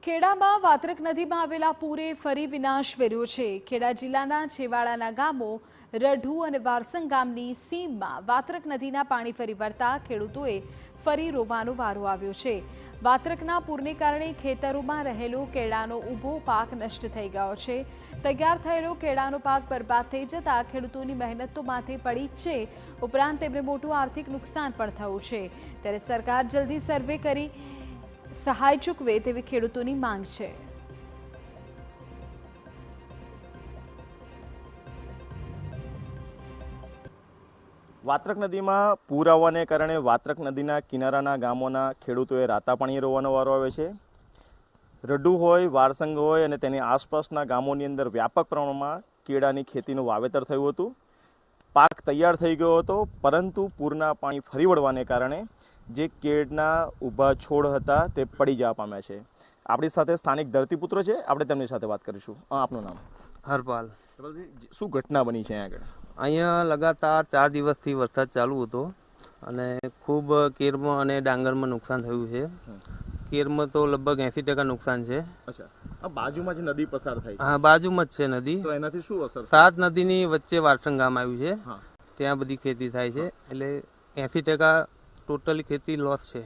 ખેડામાં વાત્રક નદીમાં આવેલા પૂરે ફરી વિનાશ વેર્યો છે। ખેડા જિલ્લાના છેવાડાના ગામો રઢુ અને વારસંગ ગામની સીમમાં વાત્રક નદીના પાણી ફરી વળતા ખેડૂતોએ ફરી રોવાનો વારો આવ્યો છે। વાત્રકના પૂરને કારણે ખેતરોમાં રહેલો કેળાનો ઊભો પાક નષ્ટ થઈ ગયો છે। તૈયાર થયેલો કેળાનો પાક બરબાદ થઈ જતા ખેડૂતોની મહેનત તો માથે પડી જ છે, ઉપરાંત તેમને મોટું આર્થિક નુકસાન પણ થયું છે। ત્યારે સરકાર જલ્દી સર્વે કરી સહાય ચૂકવે તેવી ખેડૂતોની માંગ છે। વાત્રક નદીમાં પૂર આવવાને કારણે વાત્રક નદીના કિનારાના ગામોના ખેડૂતોએ રાતા પાણીએ રોવાનો વારો આવે છે। રઢુ હોય, વારસંગ હોય અને તેની આસપાસના ગામોની અંદર વ્યાપક પ્રમાણમાં કેળાની ખેતીનું વાવેતર થયું હતું। પાક તૈયાર થઈ ગયો હતો, પરંતુ પૂરના પાણી ફરી વળવાને કારણે જે કેળના ઊભા છોડ હતા તે પડી જવા પામ્યા છે। આપણી સાથે સ્થાનિક ધરતીપુત્રો છે, આપણે તેમની સાથે વાત કરીશું। આપનું નામ? હરપાલ। શું ઘટના બની છે આગળ? અહીંયા લગાતાર 4 દિવસથી વરસાદ ચાલુ હતો અને ખૂબ કેરમાં અને ડાંગરમાં નુકસાન થયું છે। કેરમાં તો લગભગ 80% નુકસાન છે। અચ્છા, આ બાજુમાં જ નદી પસાર થાય છે? હા, બાજુમાં જ છે નદી। તો એનાથી શું અસર? 7 નદીની વચ્ચે વારસંગ ગામ આવ્યું છે, ત્યાં બધી ખેતી થાય છે, એટલે 80% ટોટલી ખેતી લોસ છે।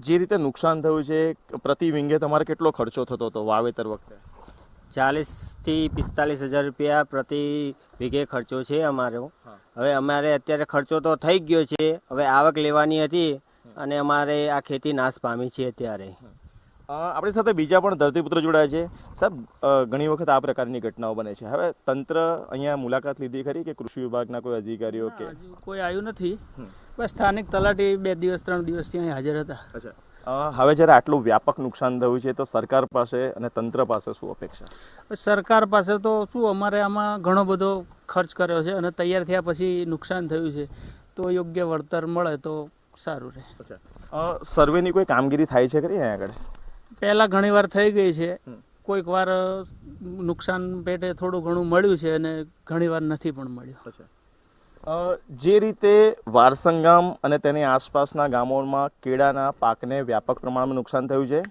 જે રીતે નુકસાન થયું છે, પ્રતિ વીંગે તમારે કેટલો ખર્ચો થતો હતો વાવેતર વખતે? 40 થી 45 હજાર રૂપિયા પ્રતિ વીઘે ખર્ચો છે અમારો। હવે અમારે અત્યારે ખર્ચો તો થઈ ગયો છે, હવે આવક લેવાની હતી અને અમારે આ ખેતી નાશ પામી છે અત્યારે। આપણી સાથે બીજા પણ ધરતીપુત્ર જોડાયા છે। સાહેબ, ઘણી વખત આ પ્રકારની ઘટનાઓ બને છે, હવે તંત્ર અહીંયા મુલાકાત લીધી ખરી કે કૃષિ વિભાગના કોઈ અધિકારીઓ કે? કોઈ આવ્યું નથી, બસ સ્થાનિક તલાટી 2 દિવસ 3 દિવસથી અહીં હાજર હતા। અચ્છા, હવે જ્યારે આટલું વ્યાપક નુકસાન થયું છે તો સરકાર પાસે અને તંત્ર પાસે શું અપેક્ષા? સરકાર પાસે તો શું, અમારે આમાં ઘણો બધો ખર્ચ કર્યો છે અને તૈયાર થયા પછી નુકસાન થયું છે, તો યોગ્ય વળતર મળે તો સારું રહે। અચ્છા, સર્વેની કોઈ કામગીરી થાય છે ખરી અહીંયા આગળ? પહેલાં ઘણી વાર થઈ ગઈ છે, કોઈક વાર નુકસાન પેટે થોડું ઘણું મળ્યું છે અને ઘણી વાર નથી પણ મળ્યું। અચ્છા, જે રીતે વારસંગ ગામ અને તેની આસપાસના ગામોમાં કેળાના પાકને વ્યાપક પ્રમાણમાં નુકસાન થયું છે,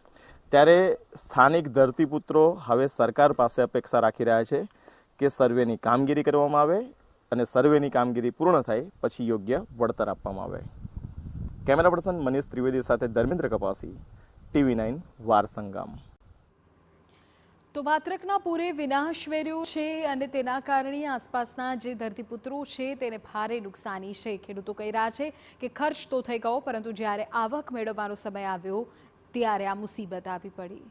ત્યારે સ્થાનિક ધરતીપુત્રો હવે સરકાર પાસે અપેક્ષા રાખી રહ્યા છે કે સર્વેની કામગીરી કરવામાં આવે અને સર્વેની કામગીરી પૂર્ણ થાય પછી યોગ્ય વળતર આપવામાં આવે। કેમેરા પર્સન મનીષ ત્રિવેદી સાથે ધર્મેન્દ્ર કપાસી, TV9 વારસંગ ગામ। તો વાત્રકના પૂરે વિનાશ વેર્યો છે અને તેના કારણે આસપાસના જે ધરતીપુત્રો છે તેને ભારે નુકસાની છે। ખેડૂતો કહી રહ્યા છે કે ખર્ચ તો થઈ ગયો, પરંતુ જ્યારે આવક મેળવવાનો સમય આવ્યો ત્યારે આ મુસીબત આવી પડી।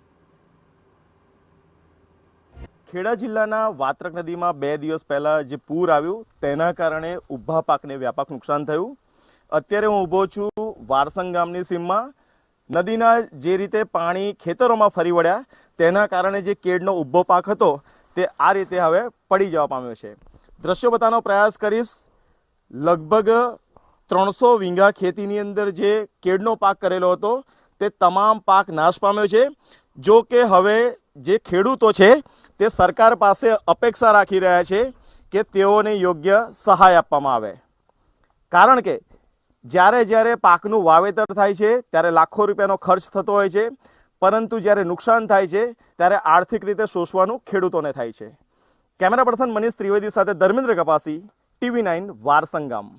ખેડા જિલ્લાના વાત્રક નદીમાં 2 દિવસ પહેલા જે પૂર આવ્યું તેના કારણે ઊભા પાકને વ્યાપક નુકસાન થયું। અત્યારે હું ઊભો છું વારસંગ ગામની સીમમાં। નદીના જે રીતે પાણી ખેતરોમાં ફરી વળ્યા તેના કારણે જે કેળનો ઊભો પાક હતો તે આ રીતે હવે પડી જવા પામ્યો છે। દ્રશ્યો બતાવવાનો પ્રયાસ કરીશ। લગભગ 300 વીંઘા ખેતીની અંદર જે કેળનો પાક કરેલો હતો તે તમામ પાક નાશ પામ્યો છે। જો કે હવે જે ખેડૂતો છે તે સરકાર પાસે અપેક્ષા રાખી રહ્યા છે કે તેઓને યોગ્ય સહાય આપવામાં આવે, કારણ કે જ્યારે પાકનું વાવેતર થાય છે ત્યારે લાખો રૂપિયાનો ખર્ચ થતો હોય છે, પરંતુ જ્યારે નુકસાન થાય છે ત્યારે આર્થિક રીતે શોષવાનું ખેડૂતોને થાય છે। કેમેરા પર્સન મનીષ ત્રિવેદી સાથે ધર્મેન્દ્ર કપાસી, TV9 વારસંગ ગામ।